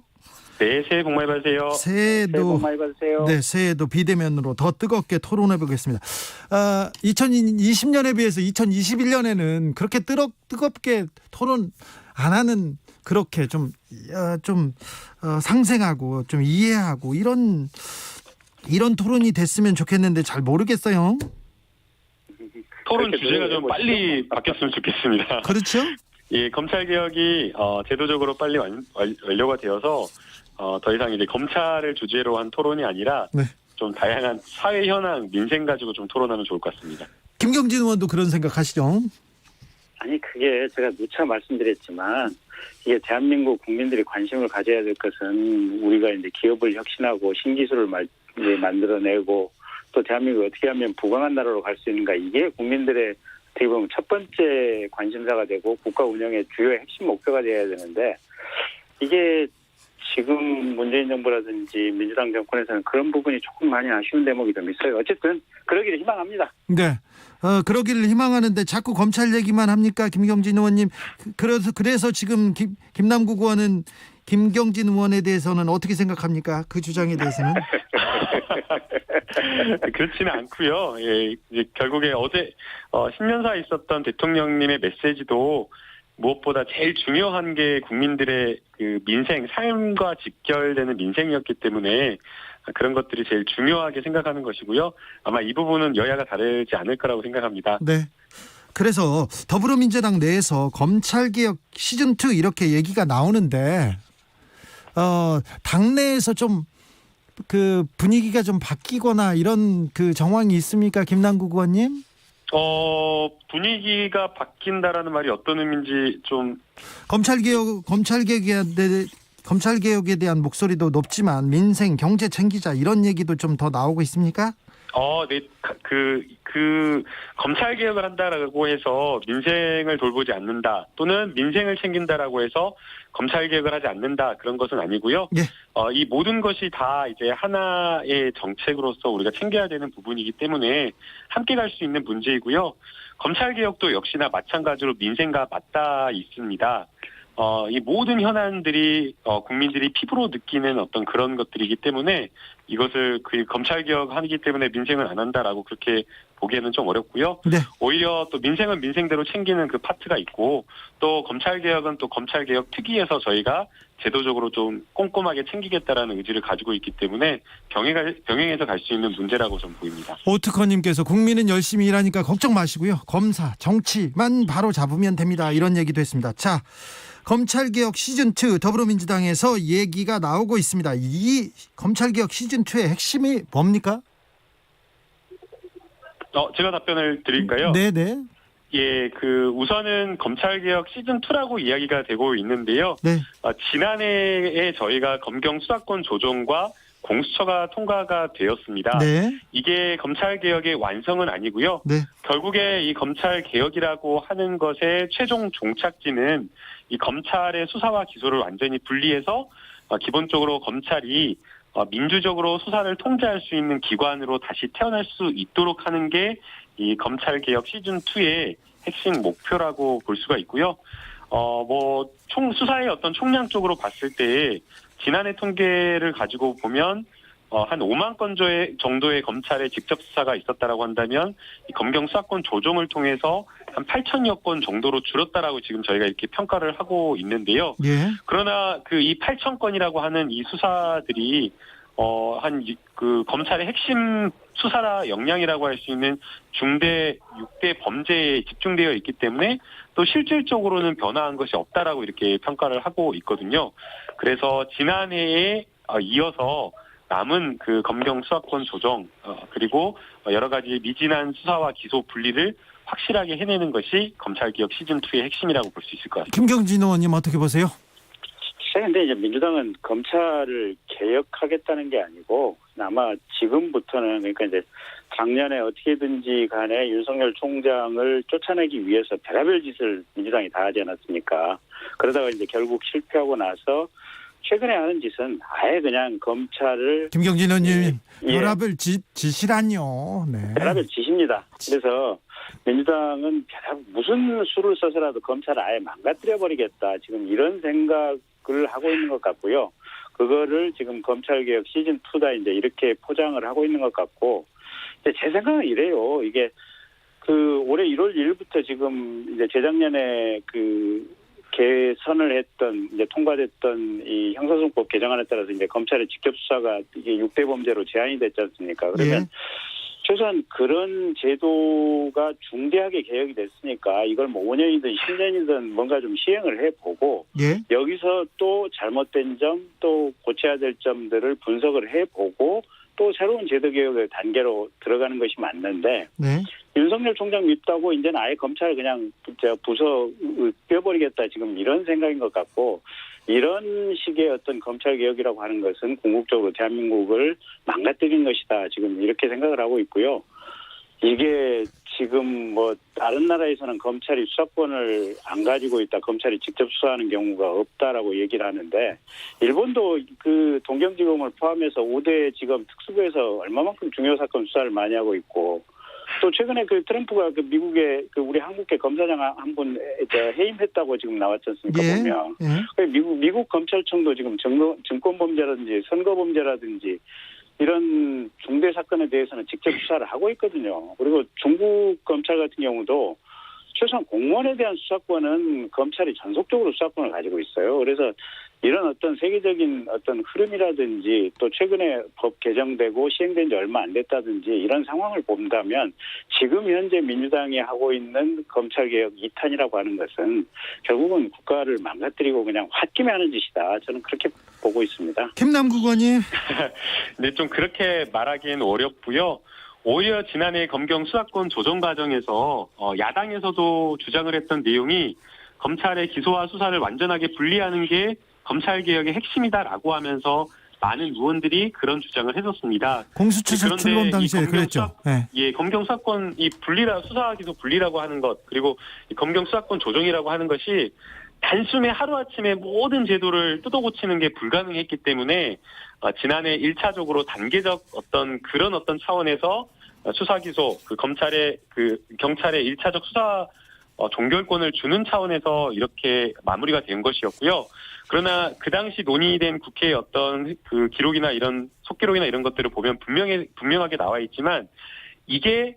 네, 새해 복 많이 받으세요. 새해 복 많이 받으세요. 네, 새해도 비대면으로 더 뜨겁게 토론해 보겠습니다. 2020년에 비해서 2021년에는 그렇게 뜨겁게 토론 안 하는, 그렇게 좀 상생하고 좀 이해하고 이런 토론이 됐으면 좋겠는데 잘 모르겠어요. 토론 주제가 좀 빨리 바뀌었으면 좋겠습니다. 그렇죠? 예, 검찰 개혁이 제도적으로 빨리 완료가 되어서 더 이상 이제 검찰을 주제로 한 토론이 아니라 네. 좀 다양한 사회 현황, 민생 가지고 좀 토론하면 좋을 것 같습니다. 김경진 의원도 그런 생각하시죠? 아니, 그게 제가 누차 말씀드렸지만 이게 대한민국 국민들이 관심을 가져야 될 것은 우리가 이제 기업을 혁신하고 신기술을 만들어내고 또 대한민국을 어떻게 하면 부강한 나라로 갈 수 있는가, 이게 국민들의 어떻게 보면 첫 번째 관심사가 되고 국가 운영의 주요 핵심 목표가 되어야 되는데, 이게 지금 문재인 정부라든지 민주당 정권에서는 그런 부분이 조금 많이 아쉬운 대목이 좀 있어요. 어쨌든 그러기를 희망합니다. 네, 그러기를 희망하는데 자꾸 검찰 얘기만 합니까, 김경진 의원님? 그래서 지금 김남국 의원은 김경진 의원에 대해서는 어떻게 생각합니까? 그 주장에 대해서는? 그렇지는 않고요. 예, 이제 결국에 어제 신년사에 있었던 대통령님의 메시지도 무엇보다 제일 중요한 게 국민들의 그 민생, 삶과 직결되는 민생이었기 때문에 그런 것들이 제일 중요하게 생각하는 것이고요. 아마 이 부분은 여야가 다르지 않을 거라고 생각합니다. 네. 그래서 더불어민주당 내에서 검찰개혁 시즌2 이렇게 얘기가 나오는데 당내에서 좀 그 분위기가 좀 바뀌거나 이런 그 정황이 있습니까, 김남국 의원님? 분위기가 바뀐다라는 말이 어떤 의미인지 좀. 검찰개혁에 대한 목소리도 높지만 민생, 경제 챙기자 이런 얘기도 좀 더 나오고 있습니까? 네. 그 검찰 개혁을 한다라고 해서 민생을 돌보지 않는다, 또는 민생을 챙긴다라고 해서 검찰 개혁을 하지 않는다, 그런 것은 아니고요. 예. 이 모든 것이 다 이제 하나의 정책으로서 우리가 챙겨야 되는 부분이기 때문에 함께 갈 수 있는 문제이고요. 검찰 개혁도 역시나 마찬가지로 민생과 맞닿아 있습니다. 이 모든 현안들이 국민들이 피부로 느끼는 어떤 그런 것들이기 때문에 이것을 그 검찰 개혁하기 때문에 민생을 안 한다라고 그렇게 보기에는 좀 어렵고요. 네. 오히려 또 민생은 민생대로 챙기는 그 파트가 있고 또 검찰개혁은 또 검찰개혁 특위에서 저희가 제도적으로 좀 꼼꼼하게 챙기겠다라는 의지를 가지고 있기 때문에 병행해서 갈 수 있는 문제라고 좀 보입니다. 오특허님께서 국민은 열심히 일하니까 걱정 마시고요. 검사, 정치만 바로 잡으면 됩니다. 이런 얘기도 했습니다. 자, 검찰개혁 시즌2 더불어민주당에서 얘기가 나오고 있습니다. 이 검찰개혁 시즌2의 핵심이 뭡니까? 제가 답변을 드릴까요? 네네. 예, 우선은 검찰개혁 시즌2라고 이야기가 되고 있는데요. 네. 지난해에 저희가 검경 수사권 조정과 공수처가 통과가 되었습니다. 네. 이게 검찰개혁의 완성은 아니고요. 네. 결국에 이 검찰개혁이라고 하는 것의 최종 종착지는 이 검찰의 수사와 기소를 완전히 분리해서 기본적으로 검찰이 민주적으로 수사를 통제할 수 있는 기관으로 다시 태어날 수 있도록 하는 게 이 검찰개혁 시즌2의 핵심 목표라고 볼 수가 있고요. 수사의 어떤 총량 쪽으로 봤을 때 지난해 통계를 가지고 보면 한 5만 건 정도의 검찰의 직접 수사가 있었다라고 한다면 이 검경 수사권 조정을 통해서 한 8천여 건 정도로 줄었다라고 지금 저희가 이렇게 평가를 하고 있는데요. 예. 그러나 이 8천 건이라고 하는 이 수사들이 검찰의 핵심 수사라 역량이라고 할 수 있는 중대 6대 범죄에 집중되어 있기 때문에 또 실질적으로는 변화한 것이 없다라고 이렇게 평가를 하고 있거든요. 그래서 지난해에 이어서 남은 검경 수사권 조정 그리고 여러 가지 미진한 수사와 기소 분리를 확실하게 해내는 것이 검찰개혁 시즌2의 핵심이라고 볼 수 있을 것 같습니다. 김경진 의원님 어떻게 보세요? 근데 이제 민주당은 검찰을 개혁하겠다는 게 아니고 아마 지금부터는 그러니까 이제 작년에 어떻게든지 간에 윤석열 총장을 쫓아내기 위해서 별의별 짓을 민주당이 다 하지 않았습니까? 그러다가 이제 결국 실패하고 나서 최근에 하는 짓은 아예 그냥 검찰을 김경진 의원님 예. 별의별 짓이란요. 네. 별의별 짓입니다. 그래서 민주당은 무슨 수를 써서라도 검찰을 아예 망가뜨려 버리겠다. 지금 이런 생각을 하고 있는 것 같고요. 그거를 지금 검찰개혁 시즌2다 이제 이렇게 포장을 하고 있는 것 같고, 제 생각은 이래요. 이게 올해 1월 1일부터 지금 이제 재작년에 개선을 했던 이제 통과됐던 이 형사소송법 개정안에 따라서 이제 검찰의 직접 수사가 이게 6대 범죄로 제한이 됐지 않습니까? 그러면 최소한 그런 제도가 중대하게 개혁이 됐으니까 이걸 5년이든 10년이든 뭔가 좀 시행을 해보고 여기서 또 잘못된 점, 또 고쳐야 될 점들을 분석을 해보고 또 새로운 제도 개혁의 단계로 들어가는 것이 맞는데 윤석열 총장 밉다고 이제는 아예 검찰을 그냥 부서 빼버리겠다 지금 이런 생각인 것 같고, 이런 식의 어떤 검찰 개혁이라고 하는 것은 궁극적으로 대한민국을 망가뜨린 것이다 지금 이렇게 생각을 하고 있고요. 이게 지금 다른 나라에서는 검찰이 수사권을 안 가지고 있다, 검찰이 직접 수사하는 경우가 없다라고 얘기를 하는데, 일본도 동경지검을 포함해서 5대 지검 특수부에서 얼마만큼 중요 사건 수사를 많이 하고 있고, 또 최근에 트럼프가 미국의 우리 한국계 검사장 한 분 해임했다고 지금 나왔지 않습니까? 보면 미국 검찰청도 지금 증권범죄라든지 선거범죄라든지 이런 중대 사건에 대해서는 직접 수사를 하고 있거든요. 그리고 중국 검찰 같은 경우도 최소한 공무원에 대한 수사권은 검찰이 전속적으로 수사권을 가지고 있어요. 그래서 이런 어떤 세계적인 어떤 흐름이라든지 또 최근에 법 개정되고 시행된 지 얼마 안 됐다든지 이런 상황을 본다면 지금 현재 민주당이 하고 있는 검찰개혁 2탄이라고 하는 것은 결국은 국가를 망가뜨리고 그냥 홧김에 하는 짓이다. 저는 그렇게 보고 있습니다. 김남국 의원님. 네, 좀 그렇게 말하기는 어렵고요. 오히려 지난해 검경 수사권 조정 과정에서 야당에서도 주장을 했던 내용이 검찰의 기소와 수사를 완전하게 분리하는 게 검찰개혁의 핵심이다라고 하면서 많은 의원들이 그런 주장을 했었습니다. 공수처 출범 당시에 그랬죠. 검경 수사권 수사와 기소 분리라고 하는 것, 그리고 이 검경 수사권 조정이라고 하는 것이 단숨에 하루아침에 모든 제도를 뜯어고치는 게 불가능했기 때문에 지난해 1차적으로 단계적 그런 차원에서 수사기소, 경찰의 1차적 수사 종결권을 주는 차원에서 이렇게 마무리가 된 것이었고요. 그러나 그 당시 논의된 국회의 기록이나 속기록이나 이런 것들을 보면 분명하게 나와 있지만 이게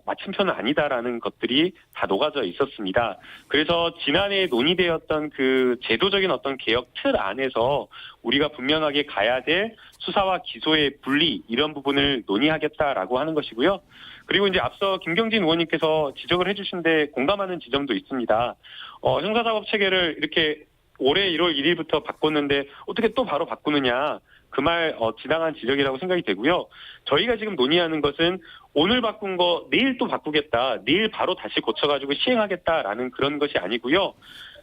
마침표는 아니다라는 것들이 다 녹아져 있었습니다. 그래서 지난해 논의되었던 그 제도적인 어떤 개혁 틀 안에서 우리가 분명하게 가야 될 수사와 기소의 분리 이런 부분을 논의하겠다라고 하는 것이고요. 그리고 이제 앞서 김경진 의원님께서 지적을 해주신데 공감하는 지점도 있습니다. 형사사법 체계를 이렇게 올해 1월 1일부터 바꿨는데 어떻게 또 바로 바꾸느냐. 그 말 지당한 지적이라고 생각이 되고요. 저희가 지금 논의하는 것은 오늘 바꾼 거 내일 또 바꾸겠다. 내일 바로 다시 고쳐가지고 시행하겠다라는 그런 것이 아니고요.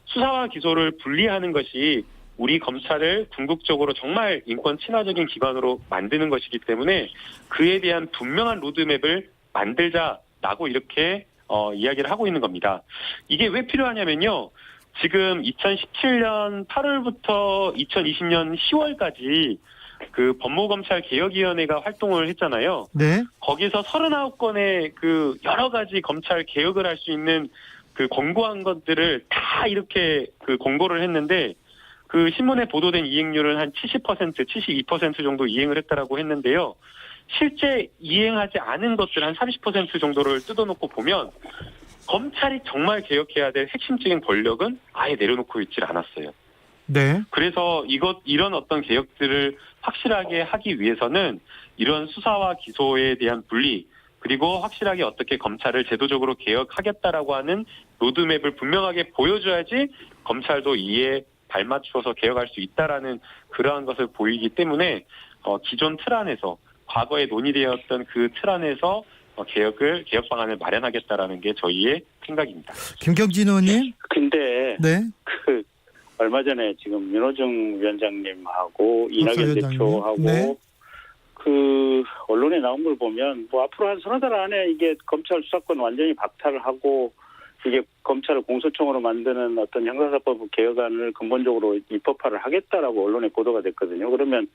수사와 기소를 분리하는 것이 우리 검찰을 궁극적으로 정말 인권 친화적인 기관으로 만드는 것이기 때문에 그에 대한 분명한 로드맵을 만들자라고 이렇게 이야기를 하고 있는 겁니다. 이게 왜 필요하냐면요. 지금 2017년 8월부터 2020년 10월까지 그 법무검찰 개혁위원회가 활동을 했잖아요. 네. 거기서 39건의 그 여러 가지 검찰 개혁을 할 수 있는 그 권고한 것들을 다 이렇게 그 공고를 했는데 그 신문에 보도된 이행률은 한 70%, 72% 정도 이행을 했다라고 했는데요. 실제 이행하지 않은 것들 한 30% 정도를 뜯어놓고 보면 검찰이 정말 개혁해야 될 핵심적인 권력은 아예 내려놓고 있질 않았어요. 네. 그래서 이런 어떤 개혁들을 확실하게 하기 위해서는 이런 수사와 기소에 대한 분리 그리고 확실하게 어떻게 검찰을 제도적으로 개혁하겠다라고 하는 로드맵을 분명하게 보여줘야지 검찰도 이에 발맞추어서 개혁할 수 있다라는 그러한 것을 보이기 때문에 기존 틀 안에서 과거에 논의되었던 그 틀 안에서 개혁 방안을 마련하겠다라는 게 저희의 생각입니다. 김경진 의원님. 근데 네. 얼마 전에 지금 윤호중 위원장님하고 이낙연 위원장님. 대표하고 네. 그 언론에 나온 걸 보면 뭐 앞으로 한 서너 달 안에 이게 검찰 수사권 완전히 박탈을 하고 이게 검찰을 공소청으로 만드는 어떤 형사사법 개혁안을 근본적으로 입법화를 하겠다라고 언론에 보도가 됐거든요. 그러면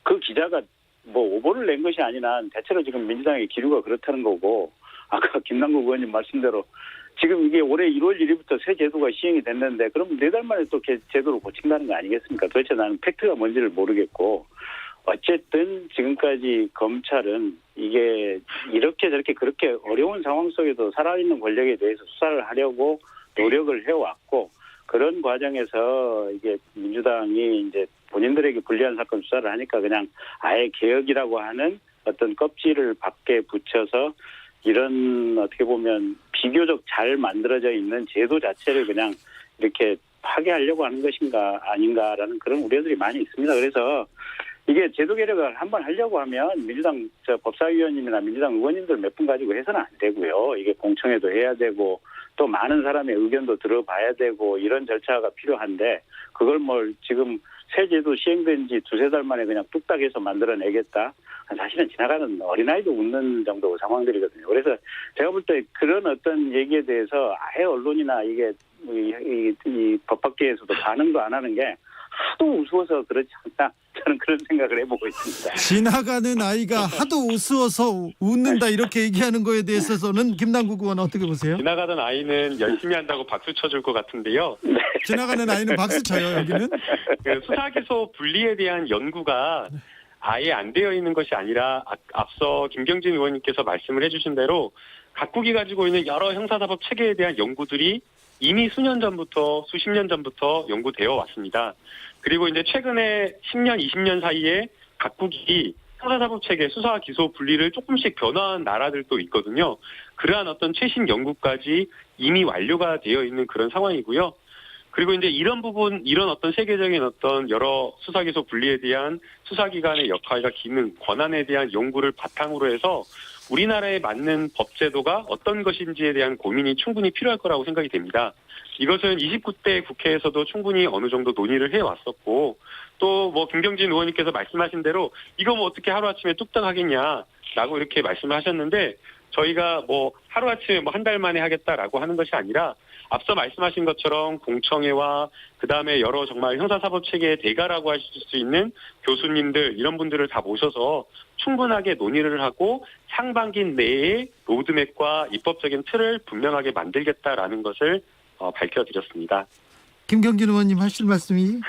그 기자가 뭐 오보를 낸 것이 아니라 대체로 지금 민주당의 기류가 그렇다는 거고 아까 김남국 의원님 말씀대로 지금 이게 올해 1월 1일부터 새 제도가 시행이 됐는데 그럼 4달 만에 또 제도를 고친다는 거 아니겠습니까? 도대체 나는 팩트가 뭔지를 모르겠고 어쨌든 지금까지 검찰은 이게 이렇게 저렇게 그렇게 어려운 상황 속에도 살아있는 권력에 대해서 수사를 하려고 노력을 해왔고 그런 과정에서 이게 민주당이 이제 본인들에게 불리한 사건 수사를 하니까 그냥 아예 개혁이라고 하는 어떤 껍질을 밖에 붙여서 이런 어떻게 보면 비교적 잘 만들어져 있는 제도 자체를 그냥 이렇게 파괴하려고 하는 것인가 아닌가라는 그런 우려들이 많이 있습니다. 그래서 이게 제도 개혁을 한번 하려고 하면 민주당 법사위원님이나 민주당 의원님들 몇 분 가지고 해서는 안 되고요. 이게 공청회도 해야 되고 또 많은 사람의 의견도 들어봐야 되고 이런 절차가 필요한데 그걸 뭘 지금 새 제도 시행된 지 2-3달 만에 그냥 뚝딱 해서 만들어내겠다. 사실은 지나가는 어린아이도 웃는 정도 상황들이거든요. 그래서 제가 볼 때 그런 어떤 얘기에 대해서 아예 언론이나 이게 이 법학계에서도 반응도 안 하는 게 하도 우스워서 그렇지 않나 저는 그런 생각을 해보고 있습니다. 지나가는 아이가 하도 우스워서 웃는다 이렇게 얘기하는 거에 대해서는 김남국 의원 어떻게 보세요? 지나가던 아이는 열심히 한다고 박수 쳐줄 것 같은데요. 네. 지나가는 아이는 박수 쳐요. 여기는. 그 수사기소 분리에 대한 연구가 아예 안 되어 있는 것이 아니라 앞서 김경진 의원님께서 말씀을 해주신 대로 각국이 가지고 있는 여러 형사사법 체계에 대한 연구들이 이미 수년 전부터 수십 년 전부터 연구되어 왔습니다. 그리고 이제 최근에 10년, 20년 사이에 각국이 형사사법 체계, 수사와 기소 분리를 조금씩 변화한 나라들도 있거든요. 그러한 어떤 최신 연구까지 이미 완료가 되어 있는 그런 상황이고요. 그리고 이제 이런 부분, 이런 어떤 세계적인 어떤 여러 수사기소 분리에 대한 수사기관의 역할과 기능, 권한에 대한 연구를 바탕으로 해서 우리나라에 맞는 법제도가 어떤 것인지에 대한 고민이 충분히 필요할 거라고 생각이 됩니다. 이것은 29대 국회에서도 충분히 어느 정도 논의를 해왔었고 또 뭐 김경진 의원님께서 말씀하신 대로 이거 뭐 어떻게 하루아침에 뚝딱 하겠냐라고 이렇게 말씀을 하셨는데 저희가 뭐 하루아침에 뭐 한 달 만에 하겠다라고 하는 것이 아니라 앞서 말씀하신 것처럼 공청회와 그다음에 여러 정말 형사사법 체계의 대가라고 하실 수 있는 교수님들 이런 분들을 다 모셔서 충분하게 논의를 하고 상반기 내에 로드맵과 입법적인 틀을 분명하게 만들겠다라는 것을 밝혀드렸습니다. 김경진 의원님 하실 말씀이?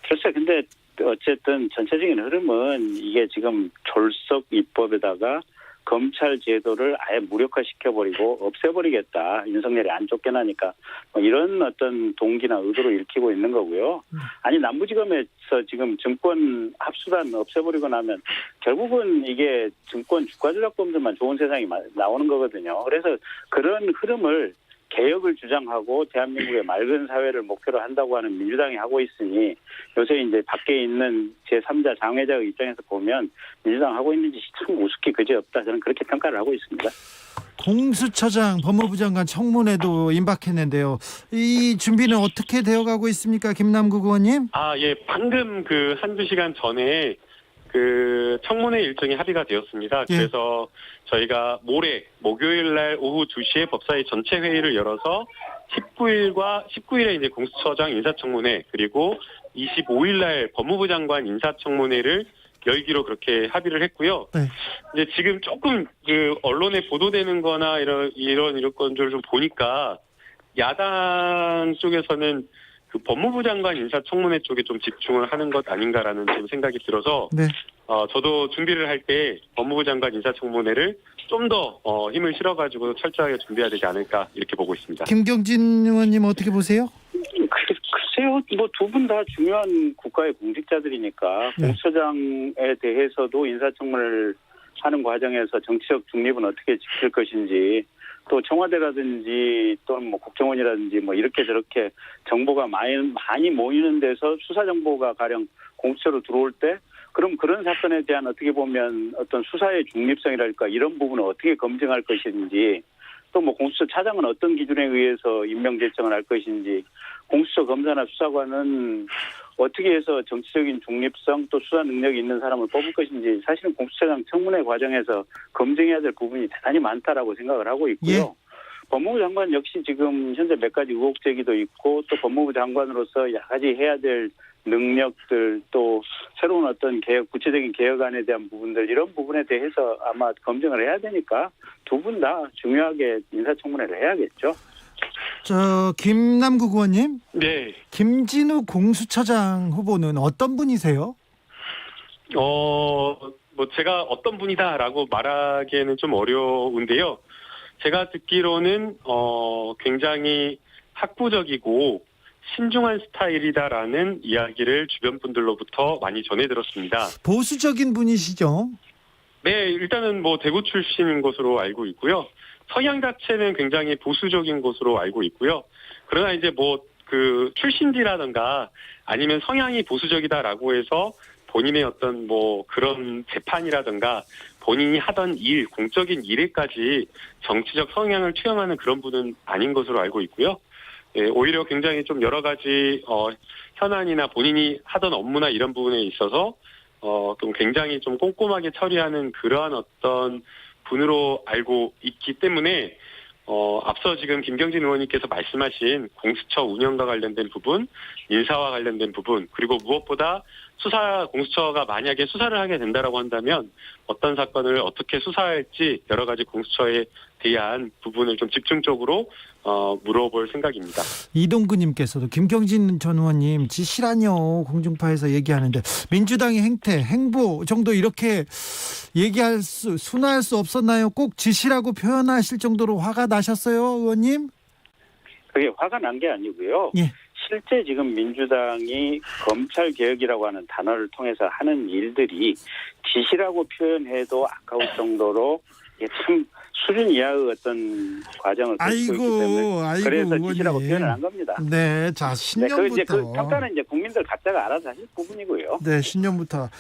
글쎄 근데 어쨌든 전체적인 흐름은 이게 지금 졸속 입법에다가 검찰 제도를 아예 무력화시켜버리고 없애버리겠다. 윤석열이 안 쫓겨나니까 뭐 이런 어떤 동기나 의도로 읽히고 있는 거고요. 아니 남부지검에서 지금 증권 합수단 없애버리고 나면 결국은 이게 증권 주가조작범들만 좋은 세상이 나오는 거거든요. 그래서 그런 흐름을 개혁을 주장하고 대한민국의 맑은 사회를 목표로 한다고 하는 민주당이 하고 있으니 요새 이제 밖에 있는 제3자 장외자의 입장에서 보면 민주당 하고 있는 짓이 참 우습기 그지없다. 저는 그렇게 평가를 하고 있습니다. 공수처장, 법무부 장관 청문회도 임박했는데요. 이 준비는 어떻게 되어가고 있습니까, 김남국 의원님? 예, 방금 그 한두 시간 전에 그 청문회 일정이 합의가 되었습니다. 예. 그래서 저희가 모레 목요일 날 오후 2시에 법사위 전체 회의를 열어서 19일에 이제 공수처장 인사청문회 그리고 25일 날 법무부 장관 인사청문회를 열기로 그렇게 합의를 했고요. 네. 이제 지금 조금 그 언론에 보도되는 거나 이런 건들을 좀 보니까 야당 쪽에서는 그 법무부 장관 인사청문회 쪽에 좀 집중을 하는 것 아닌가라는 좀 생각이 들어서 네. 저도 준비를 할 때 법무부 장관 인사청문회를 좀 더 힘을 실어가지고 철저하게 준비해야 되지 않을까 이렇게 보고 있습니다. 김경진 의원님 어떻게 보세요? 글쎄요, 뭐 두 분 다 중요한 국가의 공직자들이니까 네. 공수처장에 대해서도 인사청문회를 하는 과정에서 정치적 중립은 어떻게 지킬 것인지 또 청와대라든지 또는 뭐 국정원이라든지 뭐 이렇게 저렇게 정보가 많이 모이는 데서 수사 정보가 가령 공수처로 들어올 때 그럼 그런 사건에 대한 어떻게 보면 어떤 수사의 중립성이랄까 이런 부분을 어떻게 검증할 것인지 또 뭐 공수처 차장은 어떤 기준에 의해서 임명 제청을 할 것인지 공수처 검사나 수사관은 어떻게 해서 정치적인 중립성 또 수사 능력이 있는 사람을 뽑을 것인지 사실은 공수처장 청문회 과정에서 검증해야 될 부분이 대단히 많다라고 생각을 하고 있고요. 예. 법무부 장관 역시 지금 현재 몇 가지 의혹 제기도 있고 또 법무부 장관으로서 여러 가지 해야 될 능력들 또 새로운 어떤 개혁, 구체적인 개혁안에 대한 부분들 이런 부분에 대해서 아마 검증을 해야 되니까 두 분 다 중요하게 인사청문회를 해야겠죠. 김남국 의원님, 네. 김진우 공수처장 후보는 어떤 분이세요? 뭐 제가 어떤 분이다라고 말하기에는 좀 어려운데요. 제가 듣기로는 굉장히 학구적이고 신중한 스타일이다라는 이야기를 주변 분들로부터 많이 전해 들었습니다. 보수적인 분이시죠? 네, 일단은 뭐 대구 출신인 것으로 알고 있고요. 성향 자체는 굉장히 보수적인 것으로 알고 있고요. 그러나 이제 뭐 그 출신지라든가 아니면 성향이 보수적이다라고 해서 본인의 어떤 뭐 그런 재판이라든가 본인이 하던 일, 공적인 일에까지 정치적 성향을 투영하는 그런 분은 아닌 것으로 알고 있고요. 예, 오히려 굉장히 좀 여러 가지 현안이나 본인이 하던 업무나 이런 부분에 있어서 좀 굉장히 좀 꼼꼼하게 처리하는 그러한 어떤 분으로 알고 있기 때문에 앞서 지금 김경진 의원님께서 말씀하신 공수처 운영과 관련된 부분, 인사와 관련된 부분, 그리고 무엇보다 공수처가 만약에 수사를 하게 된다라고 한다면 어떤 사건을 어떻게 수사할지 여러 가지 공수처에 대한 부분을 좀 집중적으로 물어볼 생각입니다. 이동구님께서도 김경진 전 의원님 지시라뇨 공중파에서 얘기하는데 민주당의 행보 정도 이렇게 순화할 수 없었나요? 꼭 지시라고 표현하실 정도로 화가 나셨어요, 의원님? 그게 화가 난 게 아니고요. 예. 실제 지금 민주당이 검찰 개혁이라고 하는 단어를 통해서 하는 일들이 지시라고 표현해도 아까울 정도로 이게 참 수준 이하의 어떤 과정을 거치고 있기 때문에 그래서 지시라고 표현을 한 겁니다. 네, 자 신년부터. 그 평가는 이제 국민들 각자가 알아서 하실 부분이고요. 네, 신년부터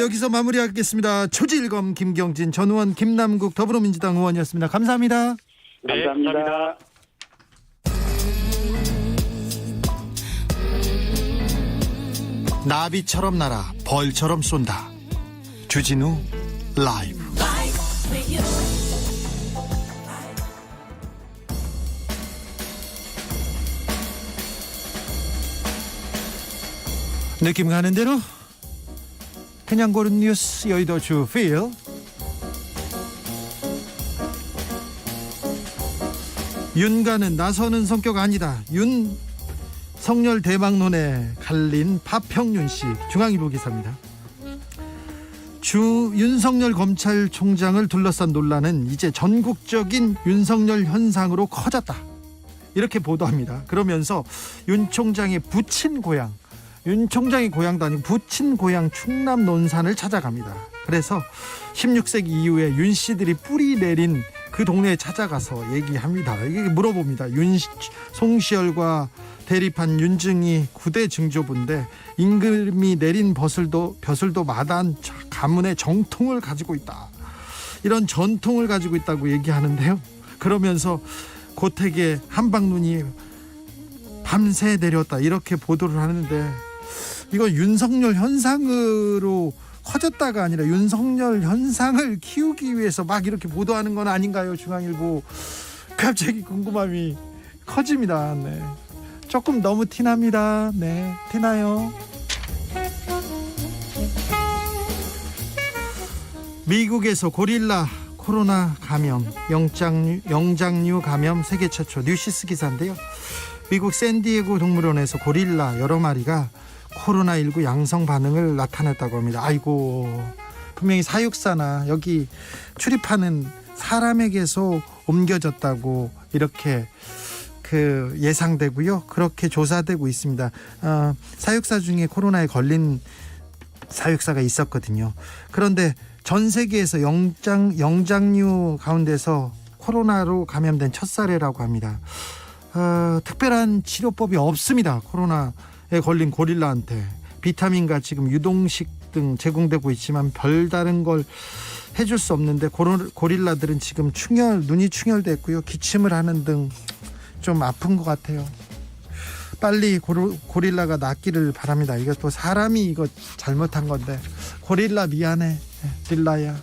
여기서 마무리하겠습니다. 초지일검 김경진 전 의원, 김남국 더불어민주당 의원이었습니다. 감사합니다. 네, 감사합니다. 나비처럼 날아 벌처럼 쏜다. 주진우 라이브. 느낌 가는 대로 그냥 고른 뉴스 여의도 주필. 윤가는 나서는 성격 아니다. 윤석열 대망론에 갈린 파평윤 씨. 중앙일보 기사입니다. 윤석열 검찰총장을 둘러싼 논란은 이제 전국적인 윤석열 현상으로 커졌다, 이렇게 보도합니다. 그러면서 윤 총장의 부친 고향, 윤 총장의 고향도 아니고 부친 고향 충남 논산을 찾아갑니다. 그래서 16세기 이후에 윤 씨들이 뿌리 내린 그 동네에 찾아가서 얘기합니다. 이게 물어봅니다. 송시열과 대립한 윤증이 9대 증조부인데 임금이 내린 벼슬도 마다한 가문의 정통을 가지고 있다, 이런 전통을 가지고 있다고 얘기하는데요. 그러면서 고택에 한방눈이 밤새 내렸다, 이렇게 보도를 하는데, 이거 윤석열 현상으로 커졌다가 아니라 윤석열 현상을 키우기 위해서 막 이렇게 보도하는 건 아닌가요? 중앙일보. 갑자기 궁금함이 커집니다. 네. 조금 너무 티납니다. 네, 티나요. 미국에서 고릴라 코로나 감염, 영장류 감염 세계 최초, 뉴시스 기사인데요. 미국 샌디에고 동물원에서 고릴라 여러 마리가 코로나19 양성 반응을 나타냈다고 합니다. 아이고, 분명히 사육사나 여기 출입하는 사람에게서 옮겨졌다고 이렇게 예상되고요. 그렇게 조사되고 있습니다. 사육사 중에 코로나에 걸린 사육사가 있었거든요. 그런데 전 세계에서 영장류 가운데서 코로나로 감염된 첫 사례라고 합니다. 특별한 치료법이 없습니다. 코로나에 걸린 고릴라한테 비타민과 지금 유동식 등 제공되고 있지만 별다른 걸 해줄 수 없는데, 고릴라들은 지금 눈이 충혈됐고요, 기침을 하는 등 좀 아픈 것 같아요. 빨리 고릴라가 낫기를 바랍니다. 이거 또 사람이 이거 잘못한 건데, 고릴라 미안해, 릴라야.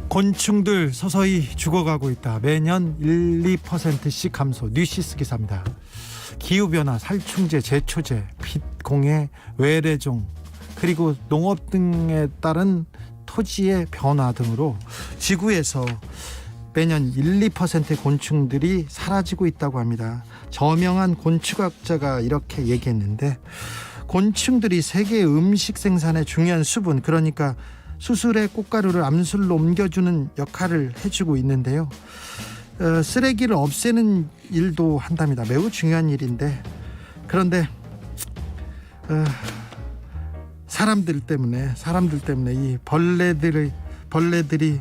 곤충들 서서히 죽어가고 있다. 매년 1-2%씩 감소. 뉴시스 기사입니다. 기후변화, 살충제, 제초제, 빛공해, 외래종, 그리고 농업 등에 따른 토지의 변화 등으로 지구에서 매년 1-2%의 곤충들이 사라지고 있다고 합니다. 저명한 곤충학자가 이렇게 얘기했는데, 곤충들이 세계 음식 생산에 중요한 수분, 그러니까 수술의 꽃가루를 암술로 옮겨주는 역할을 해주고 있는데요. 쓰레기를 없애는 일도 한답니다. 매우 중요한 일인데, 그런데 사람들 때문에 이 벌레들이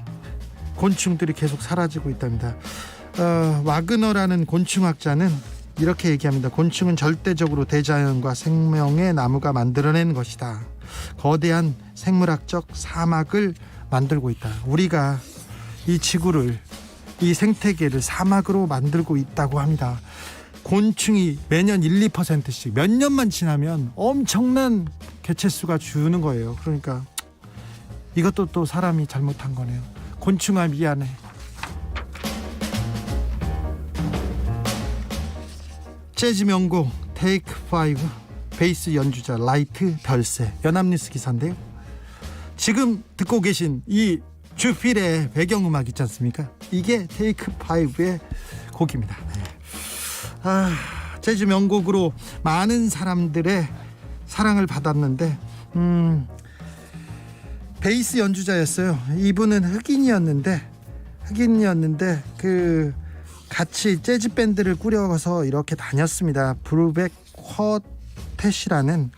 곤충들이 계속 사라지고 있답니다. 와그너라는 곤충학자는 이렇게 얘기합니다. 곤충은 절대적으로 대자연과 생명의 나무가 만들어낸 것이다. 거대한 생물학적 사막을 만들고 있다. 우리가 이 지구를, 이 생태계를 사막으로 만들고 있다고 합니다. 곤충이 매년 1-2%씩 몇 년만 지나면 엄청난 개체수가 주는 거예요. 그러니까 이것도 또 사람이 잘못한 거네요. 곤충아 미안해. 재즈 명곡 테이크 5, 베이스 연주자 라이트 별세, 연합뉴스 기사인데요. 지금 듣고 계신 이 주필의 배경음악 있지 않습니까? 이게 테이크 5의 곡입니다. 재즈 명곡으로 많은 사람들의 사랑을 받았는데, 베이스 연주자였어요. 이분은 흑인이었는데 같이 재즈 밴드를 꾸려서 이렇게 다녔습니다. 브루백 쿼텟이라는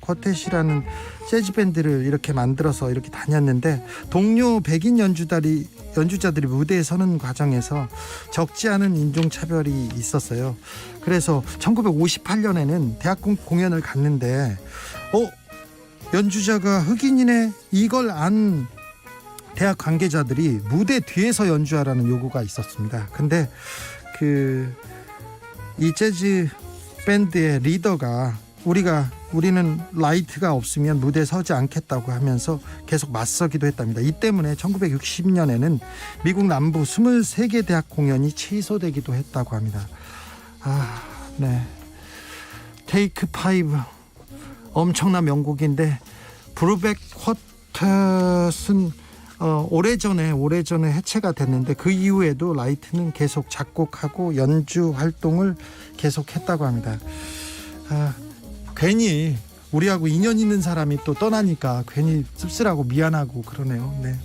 재즈 밴드를 이렇게 만들어서 이렇게 다녔는데, 동료 백인 연주자들이 무대에 서는 과정에서 적지 않은 인종차별이 있었어요. 그래서 1958년에는 대학 공연을 갔는데 연주자가 흑인이네, 이걸 안 대학 관계자들이 무대 뒤에서 연주하라는 요구가 있었습니다. 근데 이 재즈 밴드의 리더가 우리는 라이트가 없으면 무대에 서지 않겠다고 하면서 계속 맞서기도 했답니다. 이 때문에 1960년에는 미국 남부 23개 대학 공연이 취소되기도 했다고 합니다. 네. 테이크 5 엄청난 명곡인데, 브루백 쿼텟은 오래전에 해체가 됐는데, 그 이후에도 라이트는 계속 작곡하고 연주 활동을 계속했다고 합니다. 괜히 우리하고 인연 있는 사람이 또 떠나니까 괜히 씁쓸하고 미안하고 그러네요. 네.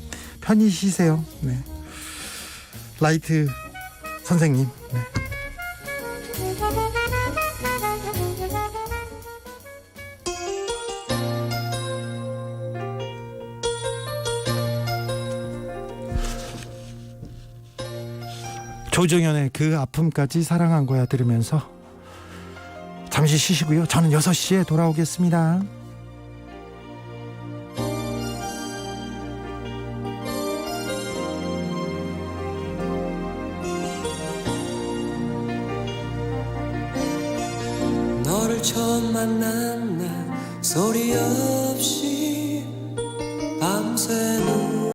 편히 쉬세요. 네. 라이트 선생님. 네. 조정연의 그 아픔까지 사랑한 거야 들으면서 잠시 쉬시고요. 저는 6시에 돌아오겠습니다. 너를 처음 만난 날 소리 없이 밤새